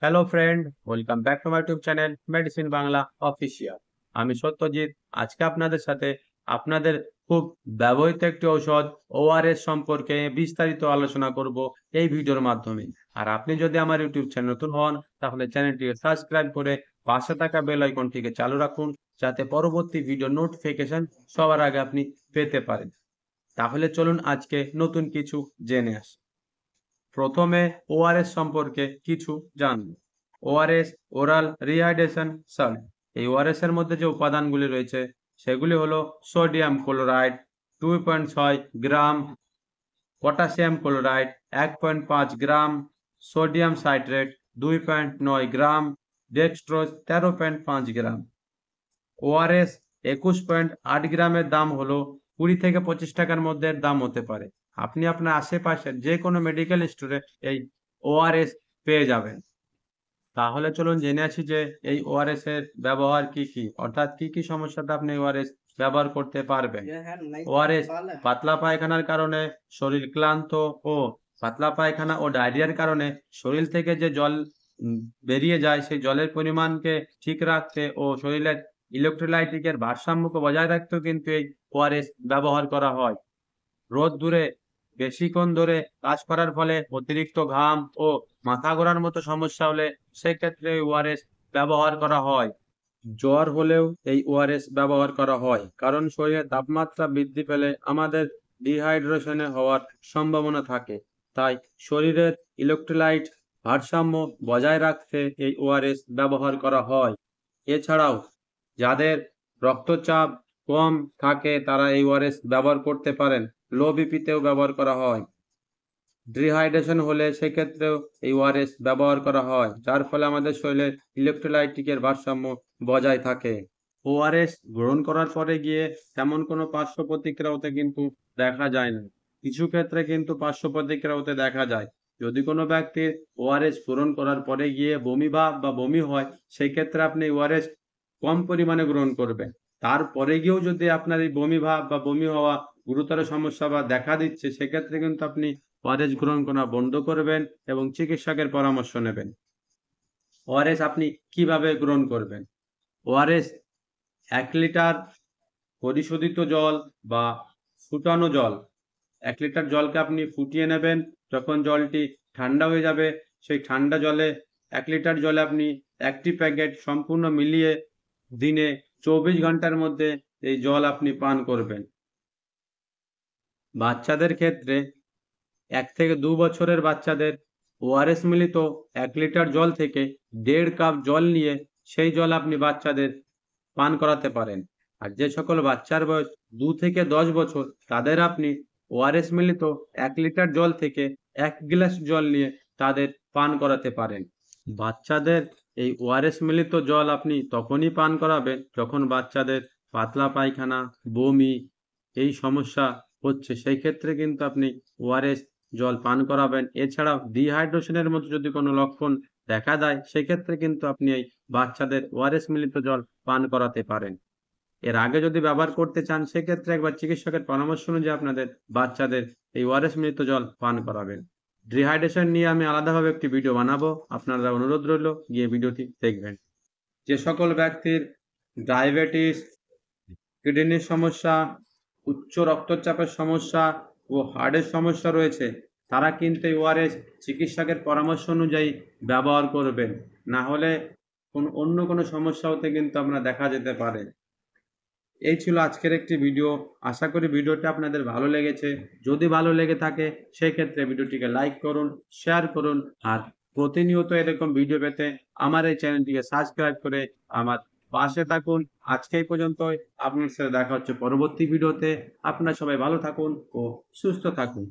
Hello friend, welcome back to my YouTube channel medicine Bangla official. আমি সত্যজিৎ। আজকে আপনাদের সাথে আপনাদের খুব ব্যবহৃত একটি ঔষধ ওআরএস সম্পর্কে বিস্তারিত আলোচনা করব এই ভিডিওর মাধ্যমে। আর আপনি যদি আমার ইউটিউব চ্যানেল নতুন হন তাহলে চ্যানেলটিকে সাবস্ক্রাইব করে পাশে থাকা বেল আইকনটিকে চালু রাখুন, যাতে পরবর্তী ভিডিও নোটিফিকেশন সবার আগে আপনি পেতে পারেন। তাহলে চলুন আজকে নতুন কিছু জেনে আসি। প্রথমে ওআরএস সম্পর্কে কিছু জানব। ORS oral rehydration salt. এই ওআরএস এর মধ্যে যে উপাদানগুলি রয়েছে সেগুলি হলো সোডিয়াম ক্লোরাইড 2.6 গ্রাম, পটাশিয়াম ক্লোরাইড 1.5 গ্রাম, সোডিয়াম সাইট্রেট 2.9 গ্রাম, ডেক্সট্রোজ 13.5 গ্রাম। ওআরএস 21.8 গ্রামের দাম হলো 20 থেকে 25 টাকার মধ্যে দাম হতে পারে। আপনি আপনার আশেপাশের যে কোনো মেডিকেল স্টোরে এই ওআরএস পেয়ে যাবেন। তাহলে চলুন জেনে আসি যে এই ওআরএস এর ব্যবহার কি কি, অর্থাৎ কি কি সমস্যাতে আপনি ওআরএস ব্যবহার করতে পারবেন। ওআরএস পাতলা পায়খানার কারণে, শরীর ক্লান্ত ও পাতলা পায়খানা ও ডায়রিয়ার কারণে শরীর থেকে যে জল বেরিয়ে যায় সেই জলের পরিমাণকে ঠিক রাখতে ও শরীরের ইলেকট্রোলাইটিকের ভারসাম্যকে বজায় রাখতেও কিন্তু এই ওআরএস ব্যবহার করা হয়। রোদ দূরে বেশিক্ষণ ধরে কাজ করার ফলে অতিরিক্ত ঘাম ও মাথা ঘোরার মতো সমস্যা হলে সেক্ষেত্রে ওআরএস ব্যবহার করা হয়। জ্বর হলেও এই ওআরএস ব্যবহার করা হয়, কারণ শরীরের তাপমাত্রা বৃদ্ধি পেলে আমাদের ডিহাইড্রেশনে হওয়ার সম্ভাবনা থাকে। তাই শরীরের ইলেকট্রোলাইট ভারসাম্য বজায় রাখতে এই ওআরএস ব্যবহার করা হয়। এছাড়াও যাদের রক্তচাপ কম থাকে তারা এই ওআরএস ব্যবহার করতে পারেন। লো বিপিতেও ব্যবহার করা হয়। ডিহাইড্রেশন হলে সেক্ষেত্রেও এই ওআরএস ব্যবহার করা হয়, যার ফলে আমাদের শরীরের ইলেকট্রোলাইটিকের ভারসাম্য বজায় থাকে। ওআরএস গ্রহণ করার পরে গিয়ে তেমন কোনো পার্শ্ব প্রতিক্রিয়া হতে কিন্তু দেখা যায় না। কিছু ক্ষেত্রে কিন্তু পার্শ্ব প্রতিক্রিয়া হতে দেখা যায়। যদি কোনো ব্যক্তির ওআরএস গ্রহণ করার পরে গিয়ে বমি ভাব বা বমি হয়, সেই ক্ষেত্রে আপনি ওআরএস কম পরিমাণে গ্রহণ করবেন। তারপরে গিয়েও যদি আপনার এই বমি ভাব বা বমি হওয়া গুরুতর সমস্যা বা দেখা দিচ্ছে, সেক্ষেত্রে কিন্তু আপনি ওআরএস গ্রহণ করা বন্ধ করবেন এবং চিকিৎসকের পরামর্শ নেবেন। ওআরএস আপনি কিভাবে গ্রহণ করবেন? ওআরএস 1 লিটার পরিশোধিত জল বা ফুটানো জল, 1 লিটার জলকে আপনি ফুটিয়ে নেবেন। যখন জলটি ঠান্ডা হয়ে যাবে, সেই ঠান্ডা জলে 1 লিটার জলে আপনি 1টি প্যাকেট সম্পূর্ণ মিলিয়ে দিনে 24 ঘন্টার মধ্যে এই জল আপনি পান করবেন। বাচ্চাদের ক্ষেত্রে 1 থেকে 2 বছরের বাচ্চাদের ওআরএস মিলিত 1 লিটার জল থেকে 1.5 কাপ জল নিয়ে সেই জল আপনি বাচ্চাদের পান করাতে পারেন। আর যে সকল বাচ্চার বয়স 2 থেকে 10 বছর তাদের আপনি ওআরএস মিলিত 1 লিটার জল থেকে 1 গ্লাস জল নিয়ে তাদের পান করাতে পারেন। বাচ্চাদের এই ওআরএস মিলিত জল আপনি তখনই পান করাবেন যখন বাচ্চাদের পাতলা পায়খানা, বমি এই সমস্যা হচ্ছে, সেই ক্ষেত্রে কিন্তু আপনি ওআরএস জল পান করাবেন। এছাড়াও ডিহাইড্রেশনের মতো যদি কোনো লক্ষণ দেখা দেয়, সেক্ষেত্রে কিন্তু আপনি এই বাচ্চাদের ওআরএস মিলিত জল পান করাতে পারেন। এর আগে যদি ব্যবহার করতে চান, সেক্ষেত্রে একবার চিকিৎসকের পরামর্শ অনুযায়ী আপনাদের বাচ্চাদের এই ওআরএস মিলিত জল পান করাবেন। ডিহাইড্রেশন নিয়ে আমি আলাদাভাবে একটি ভিডিও বানাবো, আপনারা অনুরোধ রইল গিয়ে ভিডিওটি দেখবেন। যে সকল ব্যক্তির ডায়াবেটিস, কিডনির সমস্যা, উচ্চ রক্তচাপের সমস্যা ও হার্টের সমস্যা রয়েছে, তারা কিন্তু এই ওআরএস চিকিৎসকের পরামর্শ অনুযায়ী ব্যবহার করবেন। না হলে অন্য কোনো সমস্যা হতে কিন্তু আপনার দেখা যেতে পারে। এই ছিল আজকের একটি ভিডিও। আশা করি ভিডিওটি আপনাদের ভালো লেগেছে। যদি ভালো লেগে থাকে সেক্ষেত্রে ভিডিওটিকে লাইক করুন, শেয়ার করুন, আর প্রতিনিয়ত এরকম ভিডিও পেতে আমার এই চ্যানেলটিকে সাবস্ক্রাইব করে আমার পাশে থাকুন। আজকে এই পর্যন্তই। আপনার সাথে দেখা হচ্ছে পরবর্তী ভিডিওতে। আপনারা সবাই ভালো থাকুন ও সুস্থ থাকুন।